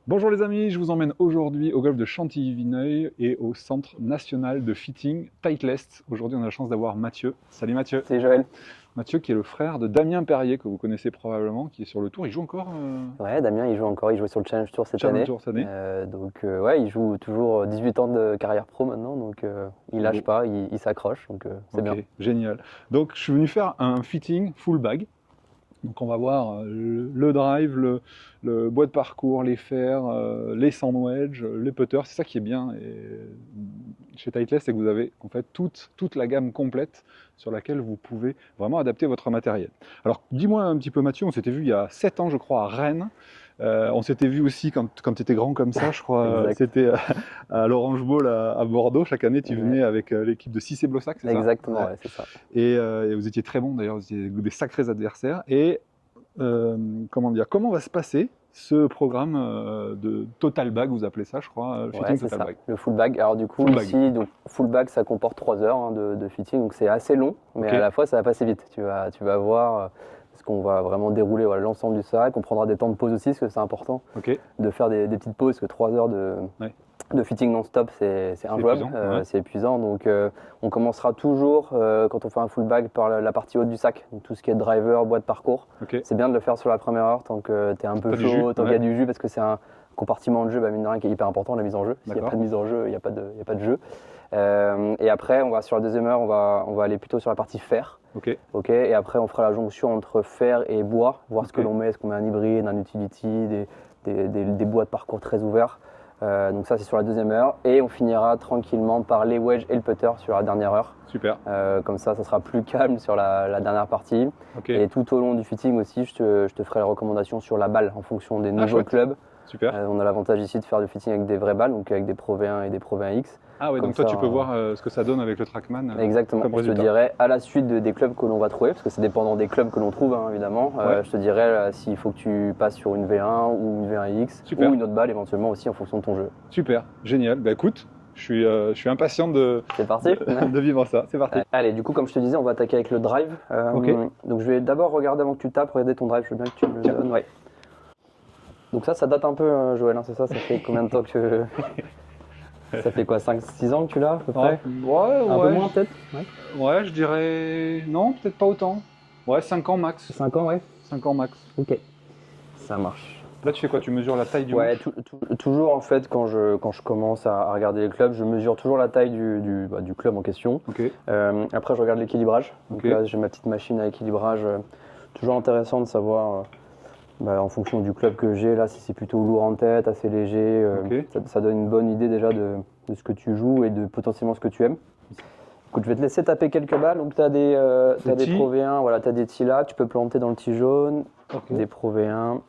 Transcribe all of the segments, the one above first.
Bonjour les amis, je vous emmène aujourd'hui au golf de Chantilly-Vineuil et au centre national de fitting Titleist. Aujourd'hui on a la chance d'avoir Mathieu. Salut Mathieu. C'est Joël. Mathieu qui est le frère de Damien Perrier que vous connaissez probablement, qui est sur le tour. Il joue encore Ouais, Damien, il joue encore, il jouait sur le Challenge Tour cette Challenge année. Tour cette année. Ouais, il joue toujours 18 ans de carrière pro maintenant, donc il lâche Bon. pas, il s'accroche, donc c'est Ok, bien. génial. Donc je suis venu faire un fitting full bag. Donc on va voir le drive, le bois de parcours, les fers, les sand wedge, les putters. C'est ça qui est bien chez Titleist, c'est que vous avez en fait toute la gamme complète sur laquelle vous pouvez vraiment adapter votre matériel. Alors dis-moi un petit peu Mathieu, on s'était vu il y a 7 ans je crois à Rennes. On s'était vu aussi quand tu étais grand comme ça, je crois, Exact. c'était à l'Orange Bowl à Bordeaux. Chaque année tu Ouais. venais avec l'équipe de Cissé Blossac, c'est ça? Exactement, Ouais. ouais, c'est ça. Et vous étiez très bons d'ailleurs, vous étiez des sacrés adversaires. Et comment dire, comment va se passer ce programme de Total Bag, vous appelez ça, je crois, Ouais, Fitting c'est Total ça, Bag. le full bag. Alors du coup, Full bag. ici, donc, full bag, ça comporte 3 heures hein, de fitting, donc c'est assez long, mais Ok. à la fois, ça va passer vite. Tu vas voir, parce qu'on va vraiment dérouler voilà, l'ensemble du sac. On prendra des temps de pause aussi, parce que c'est important Ok. de faire des petites pauses, parce que 3 heures Ouais. de fitting non-stop, c'est injouable, épuisant, ouais. c'est épuisant. Donc on commencera toujours, quand on fait un full bag, par la partie haute du sac. Donc, tout ce qui est driver, bois de parcours. Ok. C'est bien de le faire sur la première heure, tant que tu es un peu T'as du jus, chaud, tant qu'il y a ouais. du jus, parce que c'est un compartimento de jeu, mine de rien, qui est hyper important, la mise en jeu. S'il n'y a D'accord. pas de mise en jeu, il n'y a pas de jeu. Et après, sur la deuxième heure, on va aller plutôt sur la partie fer. Ok. Ok, et après, on fera la jonction entre fer et bois, voir ce que Ok. l'on met, est-ce qu'on met un hybride, un utility, des bois de parcours très ouverts. Donc ça, c'est sur la deuxième heure. Et on finira tranquillement par les wedges et le putter sur la dernière heure. Super. Comme ça sera plus calme sur la dernière partie. Ok. Et tout au long du fitting aussi, je te ferai les recommandations sur la balle en fonction des nouveaux chouette. clubs. Super. On a l'avantage ici de faire du fitting avec des vraies balles, donc avec des Pro V1 et des Pro V1X. Ah ouais, Comme donc toi ça, tu peux voir ce que ça donne avec le Trackman Exactement, comme je te résultat. dirai à la suite des clubs que l'on va trouver, parce que c'est dépendant des clubs que l'on trouve hein, évidemment. Ouais. Je te dirai s'il faut que tu passes sur une V1 ou une V1X Super. ou une autre balle éventuellement aussi en fonction de ton jeu. Super, génial. Bah écoute, je suis impatient C'est parti. de vivre ça. C'est parti. Allez, du coup, comme je te disais, on va attaquer avec le drive. Ok. Donc, je vais d'abord regarder avant que tu tapes, regarder ton drive. Je veux bien que tu me le Tiens. donnes. Ouais. Donc, ça date un peu, Joël, hein, c'est ça? Ça fait combien de temps que. Ça fait quoi, 5-6 ans que tu l'as à peu près? Ouais, Un peu moins, peut-être? Ouais. Ouais, je dirais. Non, peut-être pas autant. Ouais, 5 ans max. 5 ans, ouais. 5 ans max. Ok. Ça marche. Là, tu fais quoi? Tu mesures la taille du Ouais, manche? toujours en fait, quand je commence à regarder les clubs, je mesure toujours la taille du club en question. Ok. Après, je regarde l'équilibrage. Donc Ok. là, j'ai ma petite machine à équilibrage. Toujours intéressant de savoir, en fonction du club que j'ai, là, si c'est plutôt lourd en tête, assez léger. Ok. Ça donne une bonne idée déjà de ce que tu joues et de potentiellement ce que tu aimes. Écoute, je vais te laisser taper quelques balles. Donc, tu as des tee. Pro V1, voilà, tu as des tees là, tu peux planter dans le tee jaune, Ok. des Pro V1.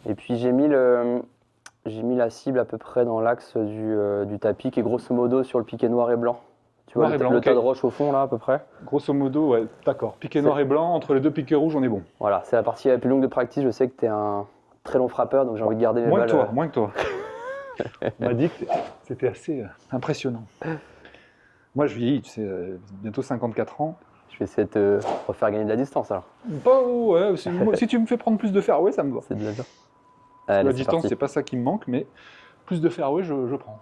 Et puis, j'ai mis la cible à peu près dans l'axe du tapis, qui est grosso modo sur le piqué noir et blanc. Tu vois Noir et blanc, le ok. tas de roche au fond, là, à peu près. Grosso modo, ouais, d'accord. Piqué noir et blanc, entre les deux piquets rouges, on est bon. Voilà, c'est la partie la plus longue de practice. Je sais que tu es un très long frappeur, donc j'ai envie de garder mes Moins balles. que toi, moins que toi. On m'a dit que c'était assez impressionnant. Moi, je vieillis, tu sais, bientôt 54 ans. Je vais essayer de te refaire gagner de la distance, alors. Bah ouais, si tu me fais prendre plus de fairway, ça me va. C'est déjà bien. La Allez, c'est distance, parti. c'est pas ça qui me manque, mais plus de fairway, je prends.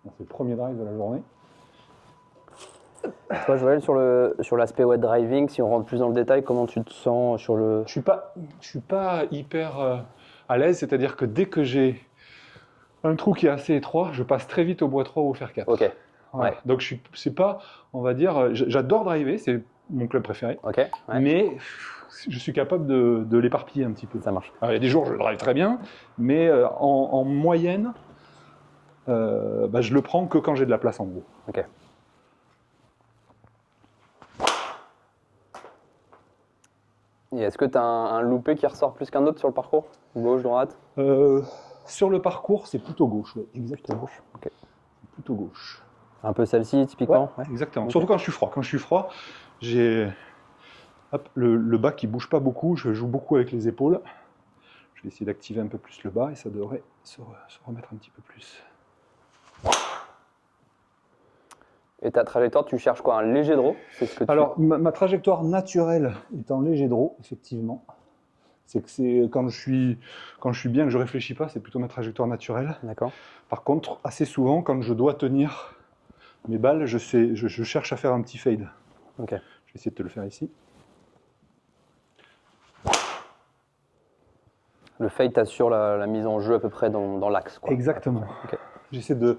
Bon, c'est le premier drive de la journée. Toi, Joël, sur l'aspect wet driving, si on rentre plus dans le détail, comment tu te sens sur le. Je suis pas hyper à l'aise, c'est-à-dire que dès que j'ai un trou qui est assez étroit, je passe très vite au bois 3 ou au fer 4. Ok, Voilà. ouais. Donc c'est pas, on va dire, j'adore driver, c'est mon club préféré, ok, ouais. mais je suis capable de l'éparpiller un petit peu. Ça marche. Alors, il y a des jours où je drive très bien, mais en moyenne, je le prends que quand j'ai de la place en gros. Ok. Et est-ce que tu as un loupé qui ressort plus qu'un autre sur le parcours? Gauche, droite? Sur le parcours, c'est plutôt gauche, ouais, exactement. Gauche. Ok. Plutôt gauche. Un peu celle-ci, typiquement? Ouais. Exactement. Ok. Surtout quand je suis froid. Quand je suis froid, j'ai le bas qui bouge pas beaucoup, je joue beaucoup avec les épaules. Je vais essayer d'activer un peu plus le bas et ça devrait se remettre un petit peu plus. Et ta trajectoire, tu cherches quoi? Un léger draw? C'est ce que tu... Alors, ma trajectoire naturelle est en léger draw, effectivement. C'est quand je suis bien, que je réfléchis pas, c'est plutôt ma trajectoire naturelle. D'accord. Par contre, assez souvent, quand je dois tenir mes balles, je cherche à faire un petit fade. Ok. Je vais essayer de te le faire ici. Le fade t'assure la mise en jeu à peu près dans l'axe, quoi. Exactement. Ok. J'essaie de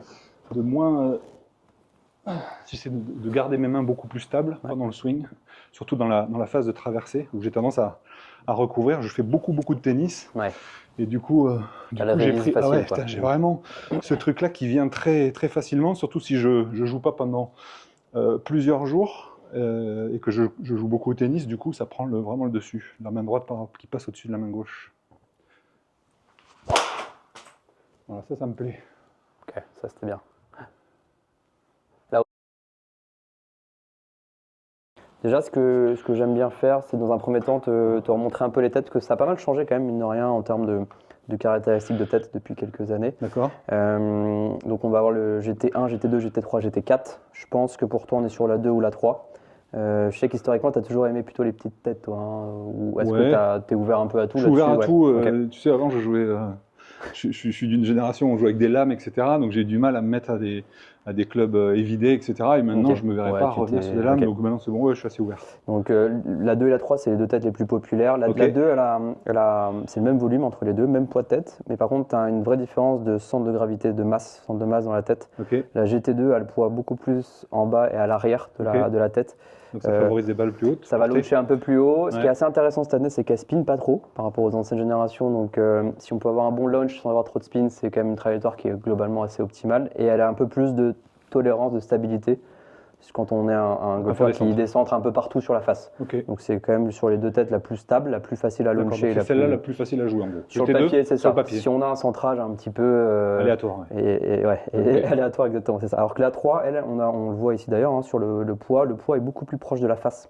garder mes mains beaucoup plus stables pendant le swing, surtout dans la phase de traversée, où j'ai tendance à recouvrir. Je fais beaucoup de tennis. Ouais. Et du coup j'ai pris. facile, Ah ouais, quoi. putain, j'ai vraiment ce truc-là qui vient très facilement, surtout si je joue pas pendant plusieurs jours et que je joue beaucoup au tennis. Du coup, ça prend vraiment le dessus. La main droite qui passe au-dessus de la main gauche. Voilà, ça me plaît. Ok, ça c'était bien. Déjà, ce que j'aime bien faire, c'est dans un premier temps te remontrer un peu les têtes, parce que ça a pas mal changé quand même, mine de rien, en termes de caractéristiques de tête depuis quelques années. D'accord. Donc on va avoir le GT1, GT2, GT3, GT4. Je pense que pour toi, on est sur la 2 ou la 3. Je sais qu'historiquement, tu as toujours aimé plutôt les petites têtes, toi. Ou est-ce que tu es ouvert un peu à tout? Je suis ouvert à tout. Ok. Tu sais, avant, je jouais. Je suis d'une génération où on jouait avec des lames, etc. Donc j'ai eu du mal à me mettre à des clubs évidés, etc. Et maintenant, Ok. je ne me verrais Ouais, pas revenir sur des lames. ok. Donc maintenant, c'est bon, ouais, je suis assez ouvert. Donc la 2 et la 3, c'est les deux têtes les plus populaires. La, Ok. la 2, c'est le même volume entre les deux, même poids de tête. Mais par contre, tu as une vraie différence de centre de gravité, centre de masse dans la tête. Ok. La GT2 a le poids beaucoup plus en bas et à l'arrière de la tête. Donc ça favorise des balles plus hautes. Ça va launcher un peu plus haut. Ce qui est Ouais. assez intéressant cette année, c'est qu'elle spin pas trop par rapport aux anciennes générations. Donc si on peut avoir un bon launch sans avoir trop de spin, c'est quand même une trajectoire qui est globalement assez optimale. Et elle a un peu plus de tolérance, de stabilité. Quand on est un golfeur qui décentre un peu partout sur la face. Ok. Donc c'est quand même sur les deux têtes la plus stable, la plus facile à launcher. C'est celle-là la plus facile à jouer en gros. Sur le papier, c'est ça. Papier. Si on a un centrage un petit peu Aléatoire. Ouais. et aléatoire, exactement, c'est ça. Alors que la 3, elle, on le voit ici d'ailleurs, hein, sur le poids est beaucoup plus proche de la face.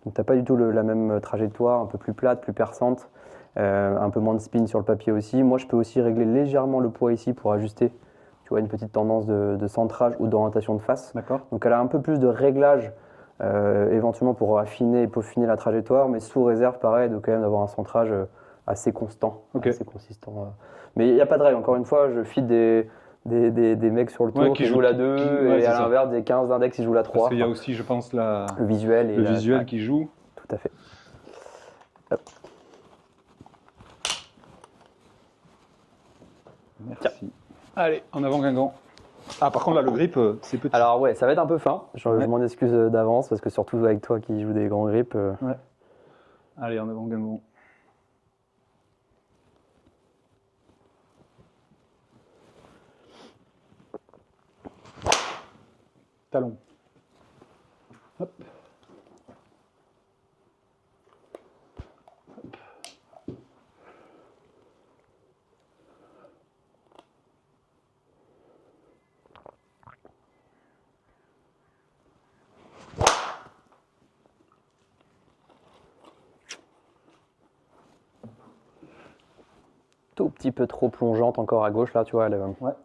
Donc tu n'as pas du tout la même trajectoire, un peu plus plate, plus perçante, un peu moins de spin sur le papier aussi. Moi, je peux aussi régler légèrement le poids ici pour ajuster, tu vois, une petite tendance de centrage ou d'orientation de face. D'accord. Donc elle a un peu plus de réglage éventuellement pour affiner et peaufiner la trajectoire, mais sous réserve, pareil, de quand même d'avoir un centrage assez constant, assez consistant. Mais il n'y a pas de règle. Encore une fois, je feed des mecs sur le tour qui jouent la 2 et à l'inverse des 15 d'index qui jouent la 3. Parce qu'il y a aussi, je pense, le visuel qui joue. Tout à fait. Hop. Merci. Tiens. Allez, en avant Guingamp. Ah, par contre, là, le grip, c'est petit. Alors, ouais, ça va être un peu fin. Je m'en excuse d'avance parce que surtout avec toi qui joues des grands grips. Ouais. Allez, en avant Guingamp. Talon. Hop. Hop. Tout petit peu trop plongeante encore à gauche là, tu vois,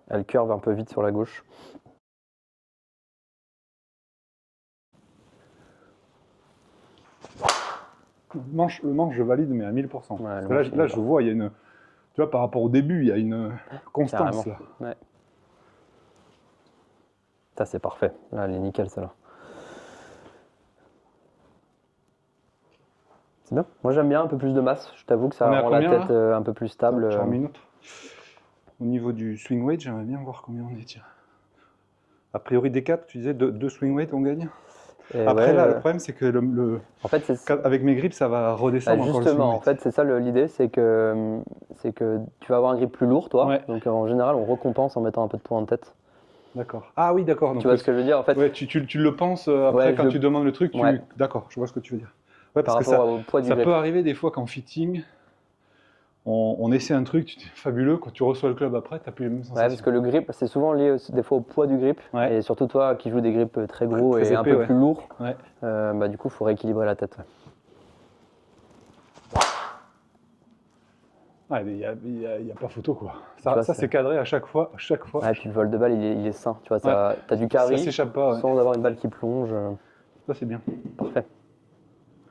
elle curve un peu vite sur la gauche. Le manche, je valide, mais à 1000%. Ouais, là, je vois, il y a une. Tu vois, par rapport au début, il y a une constance. Là. Ouais. Ça, c'est parfait. Là, elle est nickel, celle-là. C'est bien. Moi, j'aime bien un peu plus de masse. Je t'avoue que ça rend la tête un peu plus stable. J'en mets une autre. Au niveau du swing weight, j'aimerais bien voir combien on est. Tiens. A priori, des 4, tu disais 2 swing weight, on gagne. Et après, là, le problème, c'est que en fait, avec mes grips, ça va redescendre encore le swing weight. Justement, en fait, c'est ça l'idée, c'est que tu vas avoir un grip plus lourd, toi. Ouais. Donc, en général, on récompense en mettant un peu de poids en tête. D'accord. Ah oui, d'accord. Tu vois ce que je veux dire, en fait. Ouais, tu le penses après, quand tu demandes le truc. D'accord, je vois ce que tu veux dire. Ouais, parce par rapport au poids du grip. Ça peut arriver des fois qu'en fitting, on essaie un truc fabuleux, quand tu reçois le club après, tu n'as plus les mêmes sensations. Ouais, parce que le grip, c'est souvent lié des fois au poids du grip. Ouais. Et surtout toi qui joues des grips très gros et un peu plus lourds, du coup, il faut rééquilibrer la tête. Ouais, mais il y a pas photo, quoi. Tu Ça, vois, ça c'est cadré à chaque fois. Ouais, puis le vol de balle, il est sain. Tu vois, Ouais. t'as du Ça carry s'échappe pas, ouais. sans avoir une balle qui plonge. Ça, c'est bien. Parfait.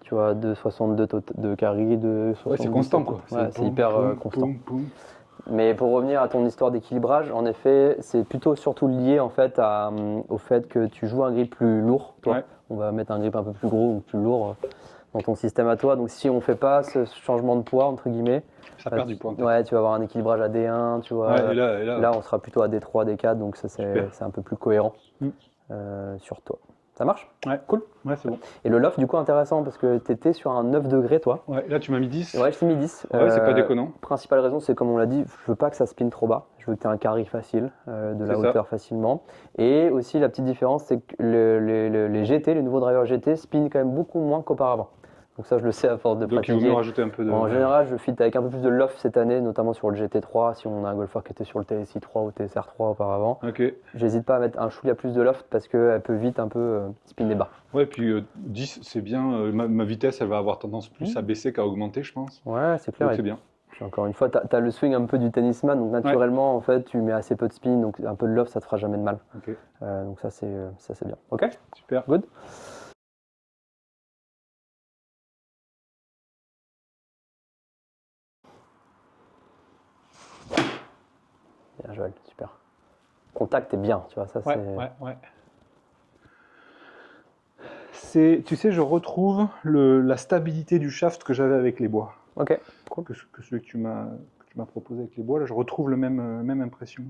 Tu vois, 2,62 de carry, de Ouais, c'est constant, quoi. Ouais, c'est boum, hyper boum, constant. boum, boum. Mais pour revenir à ton histoire d'équilibrage, en effet, c'est plutôt surtout lié en fait au fait que tu joues un grip plus lourd, toi. Ouais. On va mettre un grip un peu plus gros ou plus lourd dans ton système à toi. Donc si on fait pas ce changement de poids, entre guillemets, Ça perd du poids. ouais, tu vas avoir un équilibrage à D1, tu vois. Ouais, et là, Là, on sera plutôt à D3, D4, donc ça Super. c'est un peu plus cohérent Mm. sur toi. Ça marche? Ouais, cool. Ouais, c'est bon. Et le loft, du coup, intéressant parce que tu étais sur un 9 degrés, toi. Ouais, là, tu m'as mis 10. Ouais, je t'ai mis 10. Ouais, c'est pas déconnant. Principale raison, c'est comme on l'a dit, je veux pas que ça spin trop bas. Je veux que tu aies un carry facile, de la C'est ça. hauteur facilement. Et aussi, la petite différence, c'est que les GT, les nouveaux drivers GT, spin quand même beaucoup moins qu'auparavant. Donc ça, je le sais à force de Donc, il vaut pratiquer. mieux rajouter un peu de. En général, je fit avec un peu plus de loft cette année, notamment sur le GT3, si on a un golfeur qui était sur le TSI 3 ou TSR3 auparavant. Ok. J'hésite pas à mettre un chouïa plus de loft parce qu'elle peut vite un peu spinner bas. Ouais, puis 10, c'est bien. Ma vitesse, elle va avoir tendance plus à baisser qu'à augmenter, je pense. Ouais, c'est clair. Donc, Et c'est bien. puis encore une fois, tu as le swing un peu du tennisman, donc naturellement, en fait, tu mets assez peu de spin, donc un peu de loft, ça te fera jamais de mal. Ok. Donc ça, c'est bien. Ok, Super. good. Bien, Joël, super. Contact est bien, tu vois, ça Ouais, c'est... ouais. Tu sais, je retrouve la stabilité du shaft que j'avais avec les bois. Ok, cool. Que celui que tu m'as proposé avec les bois, là, je retrouve le même impression.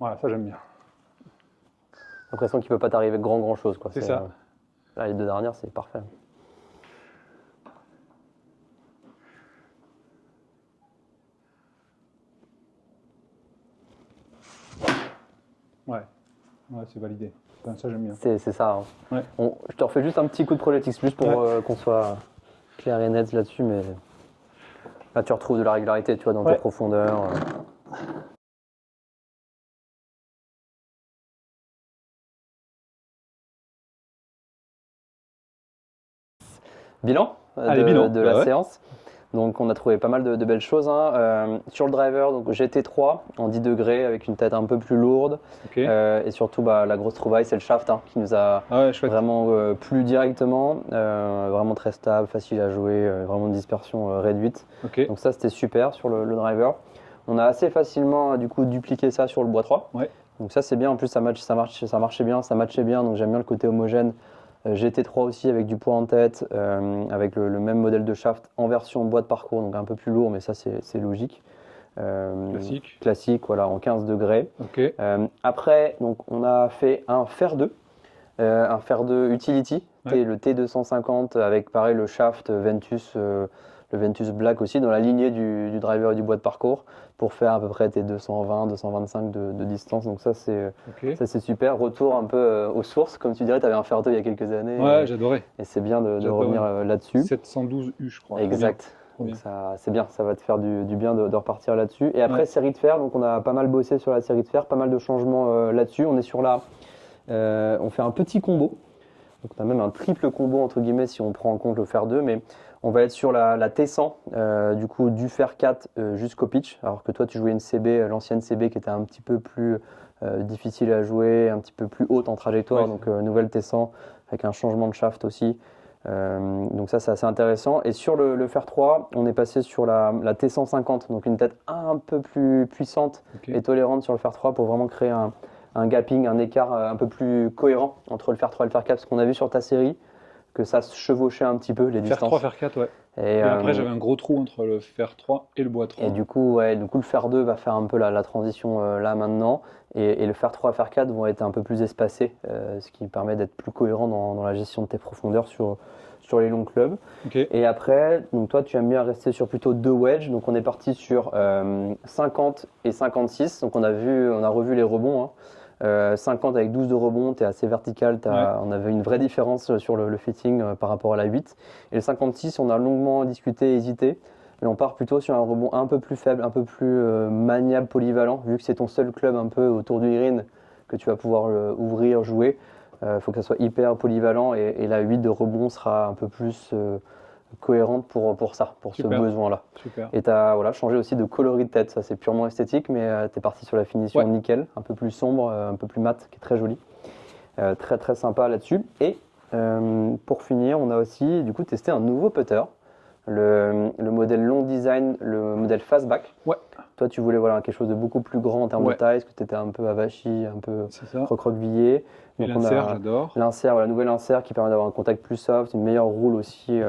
Voilà, ça j'aime bien. L'impression qu'il peut pas t'arriver grand chose, quoi. C'est ça. Là, les deux dernières, c'est parfait. Ouais, c'est validé. Enfin, ça j'aime bien. C'est ça. Hein. Ouais. Je te refais juste un petit coup de projectix, juste pour qu'on soit clair et net là-dessus, mais là, tu retrouves de la régularité, tu vois, dans tes profondeurs. Bilan de la séance. Donc on a trouvé pas mal de belles choses. Hein. Sur le driver, donc GT3 en 10 degrés avec une tête un peu plus lourde. Okay. Et surtout la grosse trouvaille, c'est le shaft qui nous a vraiment plu directement. Vraiment très stable, facile à jouer, vraiment une dispersion réduite. Okay. Donc ça c'était super sur le driver. On a assez facilement du coup dupliqué ça sur le bois 3. Ouais. Donc ça c'est bien, en plus ça marchait bien, donc j'aime bien le côté homogène. GT3 aussi avec du poids en tête, avec le même modèle de shaft en version bois de parcours, donc un peu plus lourd, mais ça c'est logique. Classique, voilà, en 15 degrés. Okay. Après, donc, on a fait un fer 2, Utility, le T250 avec pareil le shaft Ventus, le Ventus Black aussi, dans la lignée du driver et du bois de parcours, pour faire à peu près tes 220, 225 de distance. Donc ça c'est super. Retour un peu aux sources, comme tu dirais, tu avais un fer 2 il y a quelques années. Ouais, j'adorais. Et c'est bien de revenir là-dessus. 712U, je crois. Exact. Donc c'est bien, ça va te faire du bien de repartir là-dessus. Et après, série de fer, donc on a pas mal bossé sur la série de fer, pas mal de changements là-dessus. On est sur on fait un petit combo. Donc on a même un triple combo entre guillemets si on prend en compte le fer 2, mais on va être sur la T100, du coup du fer 4 jusqu'au pitch, alors que toi tu jouais une CB, l'ancienne CB qui était un petit peu plus difficile à jouer, un petit peu plus haute en trajectoire, donc nouvelle T100 avec un changement de shaft aussi. Donc ça c'est assez intéressant. Et sur le fer 3, on est passé sur la T150, donc une tête un peu plus puissante et tolérante sur le fer 3 pour vraiment créer un gapping, un écart un peu plus cohérent entre le fer 3 et le fer 4, parce qu'on a vu sur ta série que ça se chevauchait un petit peu les distances. Fer 3, fer 4, ouais. Et après j'avais un gros trou entre le fer 3 et le bois 3. Et du coup le fer 2 va faire un peu la transition là maintenant, et le fer 3 et fer 4 vont être un peu plus espacés, ce qui permet d'être plus cohérent dans la gestion de tes profondeurs sur les longs clubs. Et après, donc toi tu aimes bien rester sur plutôt 2 wedges, donc on est parti sur 50 et 56, donc on a revu les rebonds. 50 avec 12 de rebond, tu es assez vertical, on avait une vraie différence sur le fitting par rapport à la 8. Et le 56, on a longuement discuté, hésité, mais on part plutôt sur un rebond un peu plus faible, un peu plus maniable, polyvalent, vu que c'est ton seul club un peu autour du green que tu vas pouvoir ouvrir, jouer. Faut que ça soit hyper polyvalent, et la 8 de rebond sera un peu plus cohérente pour ça, pour ce Super. besoin-là. Super. Et tu as changé aussi de coloris de tête, ça c'est purement esthétique, mais tu es parti sur la finition Ouais. nickel, un peu plus sombre, un peu plus mat, qui est très joli. Très très sympa là-dessus. Et pour finir, on a aussi du coup testé un nouveau putter, le modèle long design, le modèle fastback. Ouais. Toi, tu voulais quelque chose de beaucoup plus grand en termes de taille, parce que tu étais un peu avachi, un peu C'est ça. recroquevillé. Et Donc, on l'insert, a j'adore. l'insert, la nouvelle insert qui permet d'avoir un contact plus soft, une meilleure roule aussi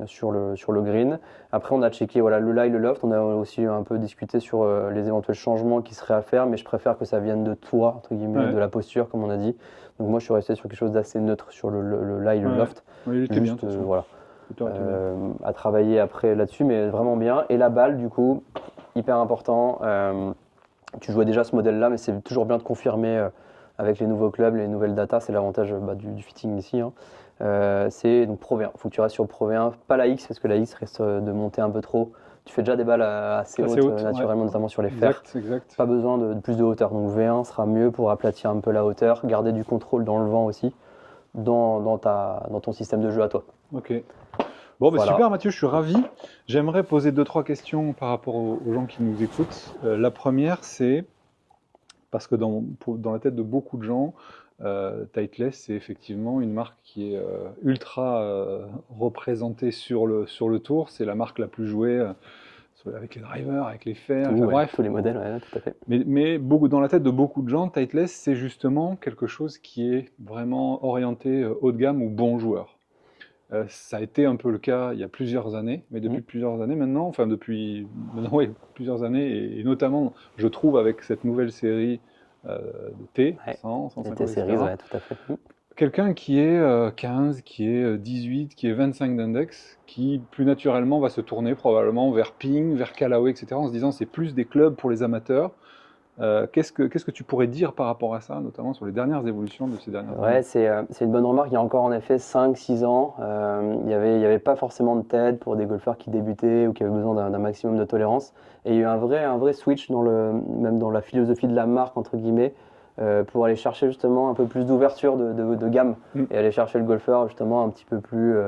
sur le green. Après, on a checké le lie, le loft. On a aussi un peu discuté sur les éventuels changements qui seraient à faire, mais je préfère que ça vienne de toi, entre guillemets, Ouais. de la posture, comme on a dit. Donc moi, je suis resté sur quelque chose d'assez neutre sur le lie, le Ouais. loft. Oui, il était bien, de toute Juste, façon. voilà. Putain, il était bien. À travailler après là-dessus, mais vraiment bien. Et la balle, du coup, hyper important. Tu jouais déjà ce modèle-là, mais c'est toujours bien de confirmer avec les nouveaux clubs, les nouvelles datas. C'est l'avantage du fitting ici. Hein. C'est donc Pro V1. Il faut que tu restes sur Pro V1, pas la X, parce que la X risque de monter un peu trop. Tu fais déjà des balles assez hautes, naturellement, ouais. notamment sur les fers. Exact. Pas besoin de plus de hauteur. Donc V1 sera mieux pour aplatir un peu la hauteur, garder du contrôle dans le vent aussi, dans ton système de jeu à toi. Ok. Bon, bah Voilà. super Mathieu, je suis ravi. J'aimerais poser 2-3 questions par rapport aux gens qui nous écoutent. La première, c'est, parce que dans la tête de beaucoup de gens, Titleist, c'est effectivement une marque qui est ultra représentée sur le tour. C'est la marque la plus jouée avec les drivers, avec les fers, enfin, bref. Tous les modèles, ouais, tout à fait. Mais dans la tête de beaucoup de gens, Titleist, c'est justement quelque chose qui est vraiment orienté haut de gamme ou bon joueur. Ça a été un peu le cas il y a plusieurs années, mais depuis plusieurs années maintenant, oui, plusieurs années, et notamment, je trouve, avec cette nouvelle série de T, 100, 150, T etc. series, ouais, tout à fait. Quelqu'un qui est 15, qui est 18, qui est 25 d'index, qui plus naturellement va se tourner probablement vers Ping, vers Callaway, etc., en se disant c'est plus des clubs pour les amateurs. Qu'est-ce que tu pourrais dire par rapport à ça, notamment sur les dernières évolutions de ces dernières années? Ouais, c'est une bonne remarque. Il y a encore en effet 5-6 ans, il y avait pas forcément de TED pour des golfeurs qui débutaient ou qui avaient besoin d'un maximum de tolérance. Et il y a eu un vrai switch même dans la philosophie de la marque, entre guillemets, pour aller chercher justement un peu plus d'ouverture de gamme et aller chercher le golfeur justement un petit peu plus,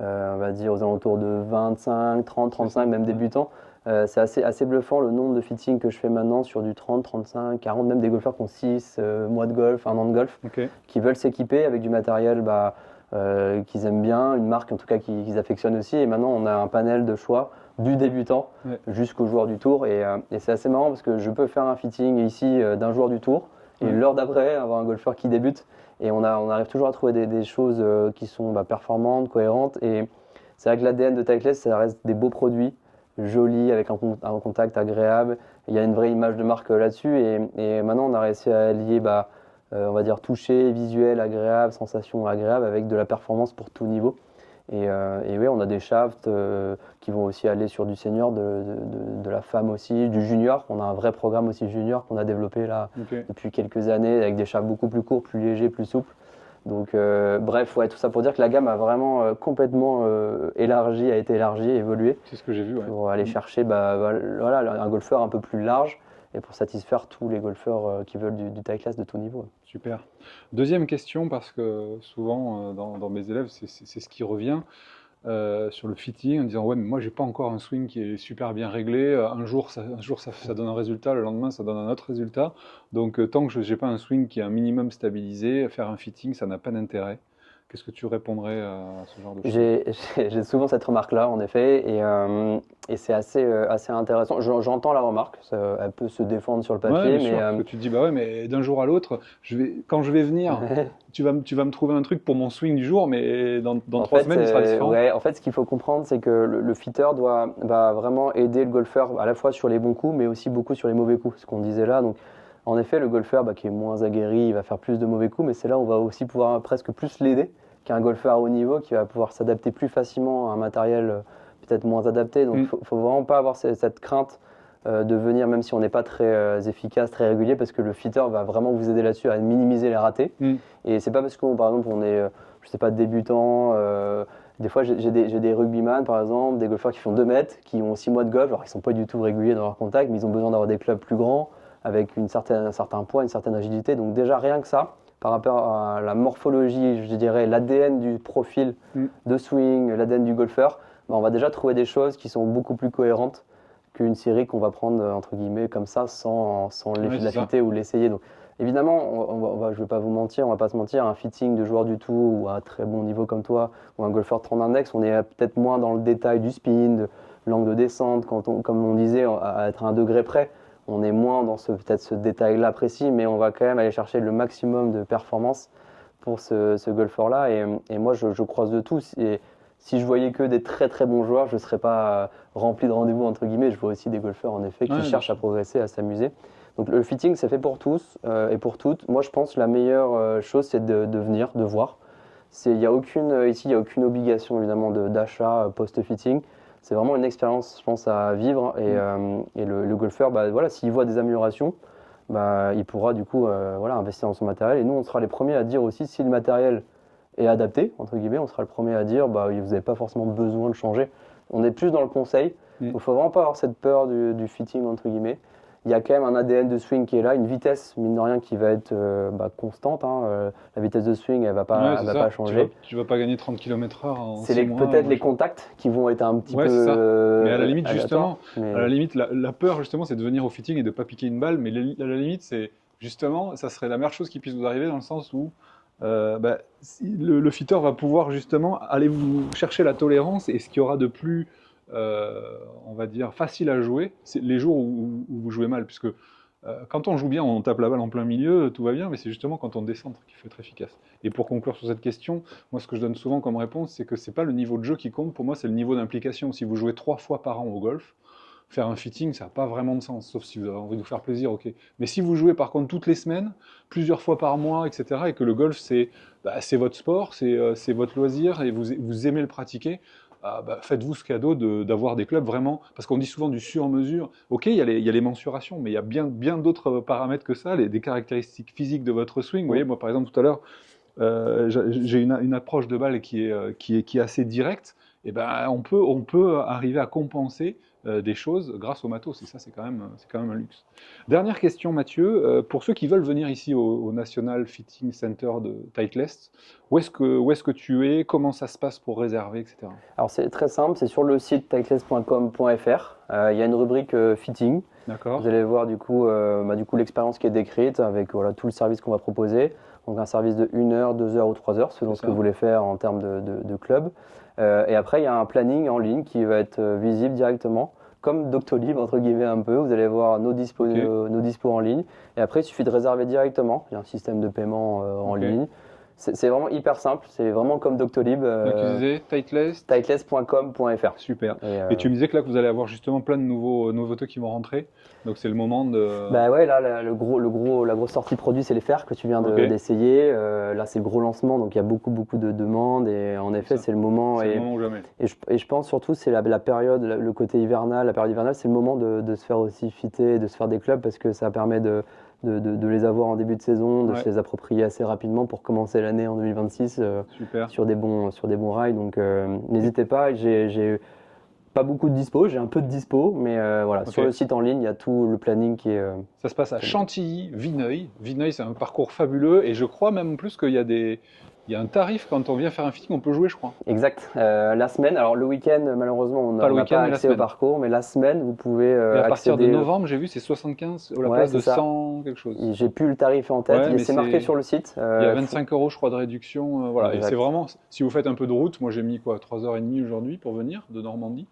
on va dire, aux alentours de 25, 30, 35, même débutant. C'est assez bluffant le nombre de fittings que je fais maintenant sur du 30, 35, 40, même des golfeurs qui ont 6 mois de golf, 1 an de golf, qui veulent s'équiper avec du matériel qu'ils aiment bien, une marque en tout cas qu'ils affectionnent aussi. Et maintenant, on a un panel de choix du débutant jusqu'au joueur du tour. Et c'est assez marrant parce que je peux faire un fitting ici d'un joueur du tour et l'heure d'après, avoir un golfeur qui débute. Et on arrive toujours à trouver des choses qui sont performantes, cohérentes. Et c'est vrai que l'ADN de Titleist, ça reste des beaux produits, joli, avec un contact agréable. Il y a une vraie image de marque là-dessus et maintenant on a réussi à allier on va dire toucher, visuel agréable, sensation agréable avec de la performance pour tout niveau. Et oui, on a des shafts qui vont aussi aller sur du senior, de la femme aussi, du junior. On a un vrai programme aussi junior qu'on a développé là depuis quelques années avec des shafts beaucoup plus courts, plus légers, plus souples. Donc bref, tout ça pour dire que la gamme a vraiment complètement a été élargie, évolué. C'est ce que j'ai vu, ouais. Pour aller chercher un golfeur un peu plus large et pour satisfaire tous les golfeurs qui veulent du Titleist de tout niveau. Super. Deuxième question, parce que souvent dans mes élèves, c'est ce qui revient sur le fitting, en disant ouais, mais moi j'ai pas encore un swing qui est super bien réglé. Un jour ça donne un résultat, le lendemain ça donne un autre résultat. Donc tant que je n'ai pas un swing qui est un minimum stabilisé, faire un fitting ça n'a pas d'intérêt. Qu'est-ce que tu répondrais à ce genre de choses? J'ai souvent cette remarque-là, en effet, et c'est assez intéressant. J'entends la remarque, elle peut se défendre sur le papier, Ouais, bien mais sûr, parce que tu te dis, bah ouais, mais d'un jour à l'autre, quand je vais venir, tu vas me trouver un truc pour mon swing du jour, mais dans 3 semaines, il sera différent. Ouais, en fait, ce qu'il faut comprendre, c'est que le fitter doit vraiment aider le golfeur à la fois sur les bons coups, mais aussi beaucoup sur les mauvais coups, ce qu'on disait là. Donc, en effet, le golfeur qui est moins aguerri, il va faire plus de mauvais coups, mais c'est là où on va aussi pouvoir presque plus l'aider qu'un golfeur à haut niveau qui va pouvoir s'adapter plus facilement à un matériel peut-être moins adapté. Donc, il ne faut vraiment pas avoir cette crainte de venir, même si on n'est pas très efficace, très régulier, parce que le fitter va vraiment vous aider là-dessus à minimiser les ratés. Et c'est pas parce qu'on, par exemple, on est, je sais pas, débutant. Des fois, j'ai des rugbyman, par exemple, des golfeurs qui font 2 mètres, qui ont 6 mois de golf, alors qu'ils sont pas du tout réguliers dans leur contact, mais ils ont besoin d'avoir des clubs plus grands, avec un certain poids, une certaine agilité. Donc déjà, rien que ça, par rapport à la morphologie, je dirais, l'ADN du profil de swing, l'ADN du golfeur, bah, on va déjà trouver des choses qui sont beaucoup plus cohérentes qu'une série qu'on va prendre entre guillemets comme ça sans Ouais, c'est ça. l'affûter ou l'essayer. Donc évidemment, je vais pas vous mentir, on va pas se mentir, un fitting de joueur du tour ou à très bon niveau comme toi ou un golfeur 30 index, on est peut-être moins dans le détail du spin, de l'angle de descente, comme on disait, à être à un degré près. On est moins dans peut-être ce détail-là précis, mais on va quand même aller chercher le maximum de performance pour ce golfeur-là. Et moi, je croise de tout. Et si je voyais que des très très bons joueurs, je ne serais pas rempli de rendez-vous, entre guillemets. Je vois aussi des golfeurs, en effet, qui Ouais, cherchent à progresser, à s'amuser. Donc le fitting, c'est fait pour tous et pour toutes. Moi, je pense que la meilleure chose, c'est de venir, de voir. Ici, il n'y a aucune obligation, évidemment, d'achat post-fitting. C'est vraiment une expérience, je pense, à vivre. Et le golfeur, bah, voilà, s'il voit des améliorations, bah, il pourra du coup voilà, investir dans son matériel. Et nous, on sera les premiers à dire aussi si le matériel est adapté, entre guillemets. On sera le premier à dire bah, vous n'avez pas forcément besoin de changer. On est plus dans le conseil. Il ne faut vraiment pas avoir cette peur du fitting, entre guillemets. Il y a quand même un ADN de swing qui est là, une vitesse, mine de rien, qui va être constante. Hein. La vitesse de swing, elle ne va Ouais, c'est va ça. pas changer. Tu vas pas gagner 30 km/h en C'est 6 mois. peut-être les contacts qui vont être un petit Ouais, peu c'est ça. Mais à la limite, aléatoires, justement, mais- à la limite, la peur, justement, c'est de venir au fitting et de pas piquer une balle. Mais à la limite, c'est justement, ça serait la meilleure chose qui puisse vous arriver dans le sens où bah, si le fitter va pouvoir justement aller vous chercher la tolérance et ce qu'il y aura de plus, on va dire, facile à jouer, c'est les jours où vous jouez mal. Puisque quand on joue bien, on tape la balle en plein milieu, tout va bien, mais c'est justement quand on descend qu'il faut être efficace. Et pour conclure sur cette question, moi ce que je donne souvent comme réponse, c'est que c'est pas le niveau de jeu qui compte, pour moi c'est le niveau d'implication. Si vous jouez 3 fois par an au golf, faire un fitting, ça n'a pas vraiment de sens, sauf si vous avez envie de vous faire plaisir, ok. Mais si vous jouez par contre toutes les semaines, plusieurs fois par mois, etc., et que le golf c'est votre sport, c'est votre loisir, et vous aimez le pratiquer, bah, faites-vous ce cadeau d'avoir des clubs vraiment, parce qu'on dit souvent du sur-mesure. Ok, il y a les mensurations, mais il y a bien d'autres paramètres que ça, des caractéristiques physiques de votre swing. Vous voyez, moi par exemple tout à l'heure, j'ai une approche de balle qui est assez directe. Et ben on peut arriver à compenser des choses grâce au matos. Et ça, c'est quand même un luxe. Dernière question, Mathieu. Pour ceux qui veulent venir ici au National Fitting Center de Titleist, où est-ce que tu es? Comment ça se passe pour réserver, etc. Alors c'est très simple, c'est sur le site titleist.com.fr. Il y a une rubrique fitting. D'accord. Vous allez voir du coup l'expérience qui est décrite avec voilà, tout le service qu'on va proposer. Donc un service de 1 heure, 2 heures ou 3 heures selon ce que vous voulez faire en termes de club. Et après il y a un planning en ligne qui va être visible directement, comme Doctolib entre guillemets un peu. Vous allez voir nos dispos en ligne. Et après il suffit de réserver directement. Il y a un système de paiement en ligne. C'est vraiment hyper simple, c'est vraiment comme Doctolib. Donc tu disais Titleist. Titleist.com.fr. Super. Et tu me disais que là que vous allez avoir justement plein de nouveautés qui vont rentrer. Donc c'est le moment de. Bah ouais, là la grosse sortie produit, c'est les fers que tu viens d'essayer. Là c'est le gros lancement, donc il y a beaucoup de demandes et en effet c'est le moment. C'est le moment ou jamais. Et je pense surtout c'est la période, le côté hivernal, la période hivernale, c'est le moment de se faire aussi fitter, de se faire des clubs parce que ça permet de les avoir en début de saison, de se les approprier assez rapidement pour commencer l'année en 2026 sur des bons rails. Donc n'hésitez pas, j'ai pas beaucoup de dispo, j'ai un peu de dispo, mais voilà, sur le site en ligne, il y a tout le planning qui est... Ça se passe à Chantilly, Vineuil. Vineuil, c'est un parcours fabuleux et je crois même plus qu'il y a un tarif quand on vient faire un fitting, on peut jouer, je crois. Exact. La semaine, alors le week-end, malheureusement, on n'a pas accès au parcours, mais la semaine, vous pouvez à partir de novembre, j'ai vu, c'est 75 à la place de 100 quelque chose. J'ai plus le tarif en tête, c'est marqué sur le site. Il y a 25 €, je crois, de réduction. Voilà. Et c'est vraiment, si vous faites un peu de route, moi j'ai mis 3h30 aujourd'hui pour venir de Normandie.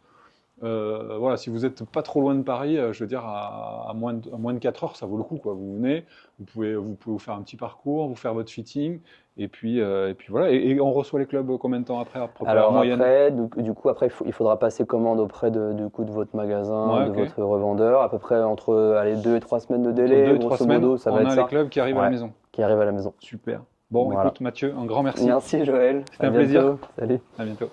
Voilà, si vous n'êtes pas trop loin de Paris, je veux dire à moins de 4 heures, ça vaut le coup, quoi. Vous venez, vous pouvez vous faire un petit parcours, vous faire votre fitting, et puis voilà. Et on reçoit les clubs combien de temps après Alors après, du coup, après, il faudra passer commande auprès de votre magasin, de votre revendeur, à peu près entre 2 et 3 semaines de délai. 2 et 3 semaines, ça va être les clubs qui arrivent à la maison. Qui arrivent à la maison. Super. Bon, écoute Mathieu, un grand merci. Merci Joël. C'était un plaisir. Salut. À bientôt.